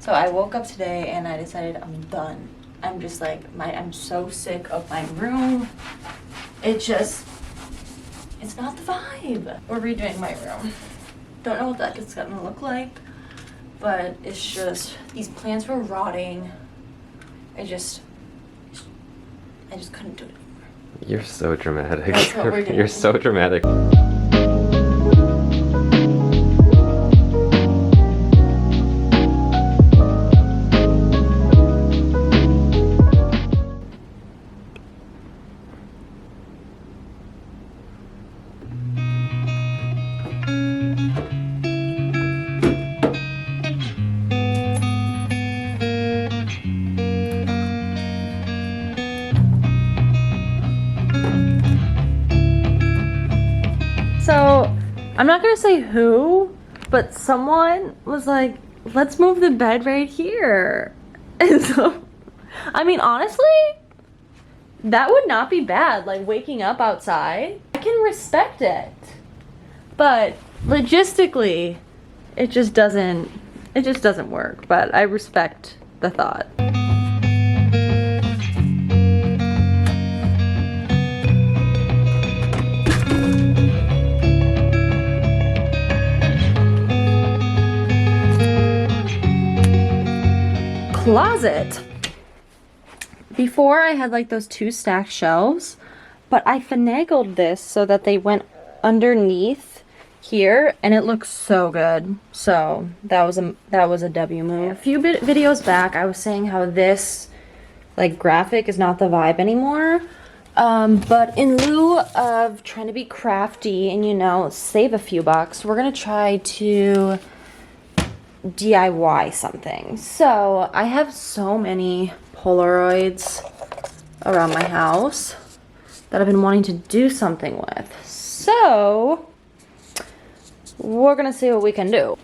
So I woke up today and I decided I'm done. I'm just like, I'm so sick of my room. It's not the vibe. We're redoing my room. Don't know what that is gonna look like, but it's just, these plants were rotting. I just couldn't do it anymore. You're so dramatic. That's what we're doing. You're so dramatic. So, I'm not gonna say who, but someone was like, let's move the bed right here. And so, I mean, honestly, that would not be bad, like waking up outside. I can respect it. But logistically, it just doesn't work, but I respect the thought. Closet. Before I had like those 2 stacked shelves, but I finagled this so that they went underneath here and it looks so good. So that was a W move. A few videos back I was saying how this like graphic is not the vibe anymore. But in lieu of trying to be crafty and, you know, save a few bucks, we're gonna try to DIY something. So I have so many Polaroids around my house that I've been wanting to do something with. So we're gonna see what we can do.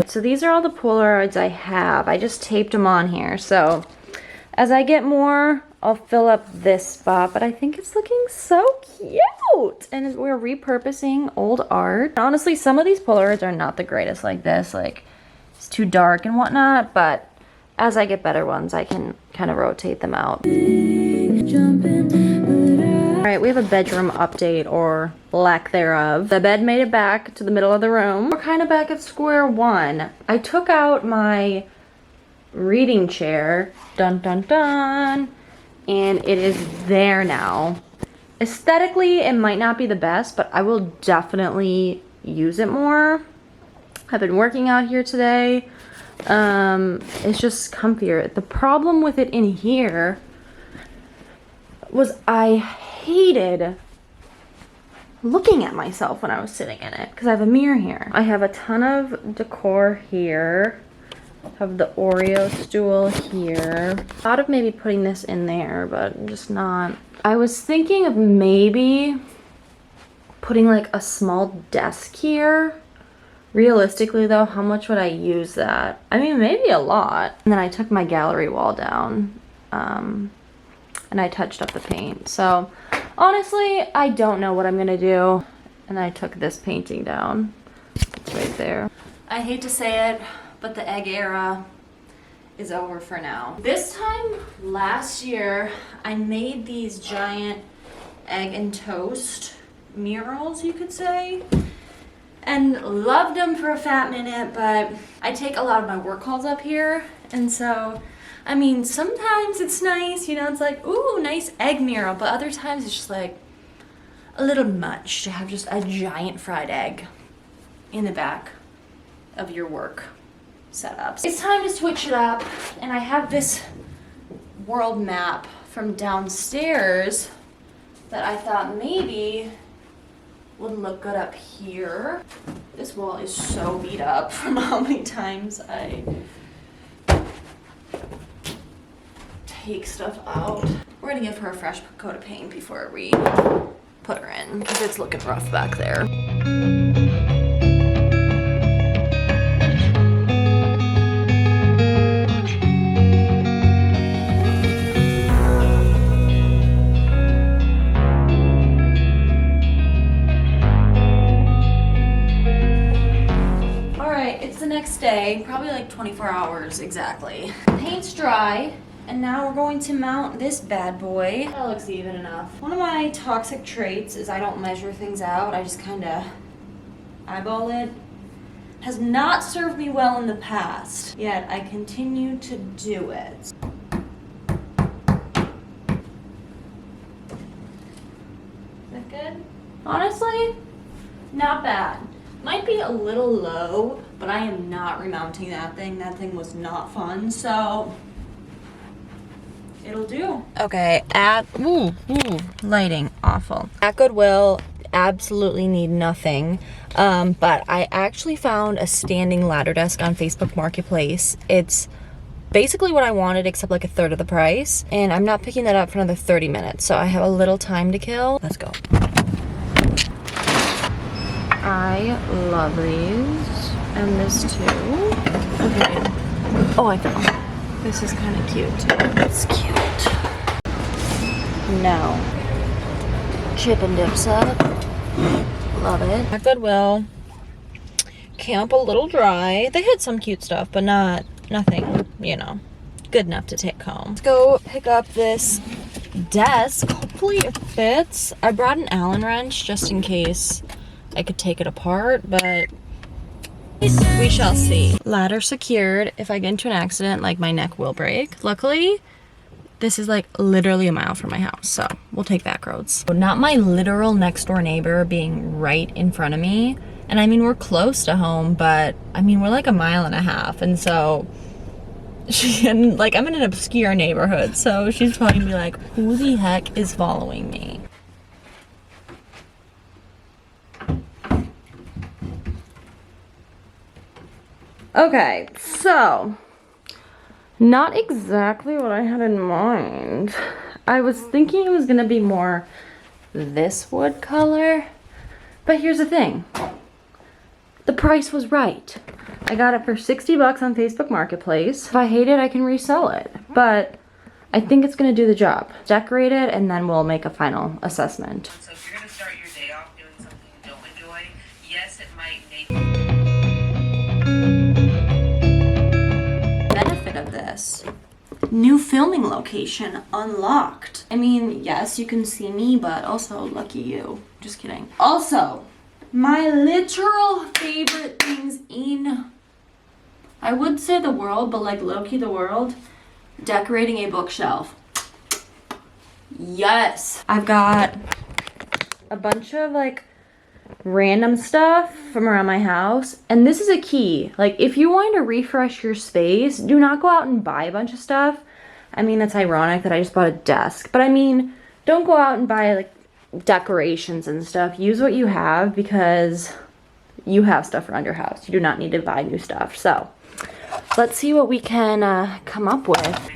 So these are all the Polaroids I have. I just taped them on here. So as I get more, I'll fill up this spot, but I think it's looking so cute. And we're repurposing old art. Honestly, some of these Polaroids are not the greatest like this. Like, it's too dark and whatnot, but as I get better ones, I can kind of rotate them out. All right, we have a bedroom update, or lack thereof. The bed made it back to the middle of the room. We're kind of back at square one. I took out my reading chair, dun dun dun, and it is there now. Aesthetically, it might not be the best, but I will definitely use it more. I've been working out here today. It's just comfier. The problem with it in here was I hated looking at myself when I was sitting in it because I have a mirror here. I have a ton of decor here. Have the Oreo stool here. Thought of maybe putting this in there, but I'm just not. I was thinking of maybe putting like a small desk here. Realistically though, how much would I use that? I mean, maybe a lot. And then I took my gallery wall down and I touched up the paint. So honestly, I don't know what I'm gonna do. And I took this painting down. It's right there. I hate to say it, but the egg era is over for now. This time last year, I made these giant egg and toast murals, you could say, and loved them for a fat minute, but I take a lot of my work calls up here, and so, I mean, sometimes it's nice, you know, it's like, ooh, nice egg mural, but other times it's just like a little much to have just a giant fried egg in the back of your work setups. It's time to switch it up, and I have this world map from downstairs that I thought maybe would look good up here. This wall is so beat up from how many times I take stuff out. We're gonna give her a fresh coat of paint before we put her in because it's looking rough back there. next day, probably like 24 hours exactly. Paint's dry, and now we're going to mount this bad boy. That looks even enough. One of my toxic traits is I don't measure things out. I just kind of eyeball it. Has not served me well in the past, yet I continue to do it. Is that good? Honestly, not bad. Might be a little low, but I am not remounting that thing. That thing was not fun, so it'll do. Okay, lighting, awful. At Goodwill, absolutely need nothing. But I actually found a standing ladder desk on Facebook Marketplace. It's basically what I wanted, except like a third of the price. And I'm not picking that up for another 30 minutes, so I have a little time to kill. Let's go. I love these, and this too. Okay. Oh, I fell. This is kind of cute too. It's cute. No. Chip and dip set. Love it. At Goodwill. Camp a little dry. They had some cute stuff, but nothing, you know, good enough to take home. Let's go pick up this desk. Hopefully it fits. I brought an Allen wrench just in case I could take it apart, but we shall see. Ladder secured. If I get into an accident, like, my neck will break. Luckily, this is like literally a mile from my house, so we'll take back roads. Not my literal next door neighbor being right in front of me. And I mean, we're close to home, but I mean, we're like a mile and a half. And so I'm in an obscure neighborhood, so she's probably gonna be like, who the heck is following me? Okay, so not exactly what I had in mind. I was thinking it was gonna be more this wood color, but here's the thing. The price was right. I got it for 60 bucks on Facebook Marketplace. If I hate it, I can resell it, but I think it's gonna do the job. Decorate it, and then we'll make a final assessment. So if you're gonna start your day off doing something you don't enjoy, yes, it might make benefit of this. New filming location unlocked. I mean, yes, you can see me, but also lucky you. Just kidding. Also, my literal favorite things in, I would say the world, but like low-key the world, decorating a bookshelf. Yes. I've got a bunch of like random stuff from around my house, and this is a key. Like, if you want to refresh your space, do not go out and buy a bunch of stuff. I mean, that's ironic that I just bought a desk, but I mean, don't go out and buy like decorations and stuff. Use what you have, because you have stuff around your house. You do not need to buy new stuff. So let's see what we can come up with.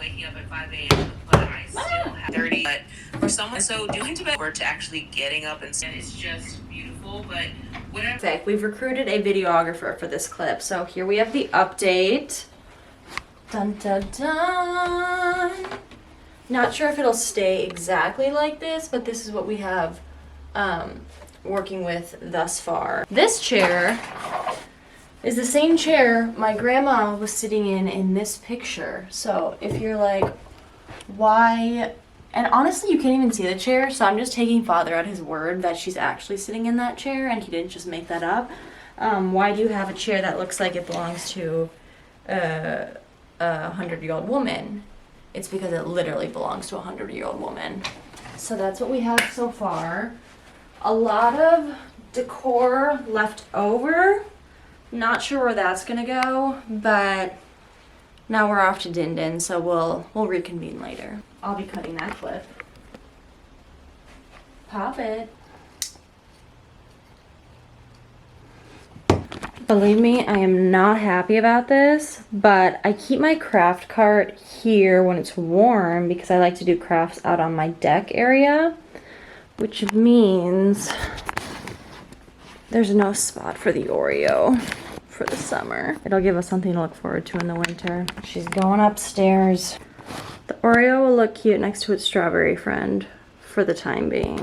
waking up at 5 a.m. but I still have 30. But for someone so doing to bed or to actually getting up and it's just beautiful. But whatever. We've recruited a videographer for this clip, so here we have the update. Dun dun dun. Not sure if it'll stay exactly like this, but this is what we have working with thus far. This chair is the same chair my grandma was sitting in this picture. So if you're like, why? And honestly, you can't even see the chair, so I'm just taking Father at his word that she's actually sitting in that chair and he didn't just make that up. Why do you have a chair that looks like it belongs to a 100-year-old woman? It's because it literally belongs to a 100-year-old woman. So that's what we have so far. A lot of decor left over. Not sure where that's gonna go, but now we're off to Din Din, so we'll reconvene later. I'll be cutting that clip. Pop it. Believe me, I am not happy about this, but I keep my craft cart here when it's warm because I like to do crafts out on my deck area, which means there's no spot for the Oreo for the summer. It'll give us something to look forward to in the winter. She's going upstairs. The Oreo will look cute next to its strawberry friend for the time being.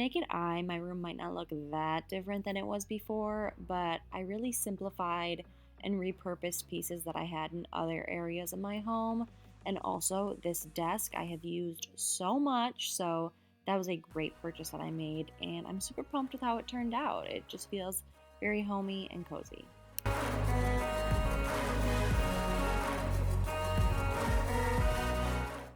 naked eye, my room might not look that different than it was before, but I really simplified and repurposed pieces that I had in other areas of my home. And also, this desk I have used so much, so that was a great purchase that I made, and I'm super pumped with how it turned out. It just feels very homey and cozy.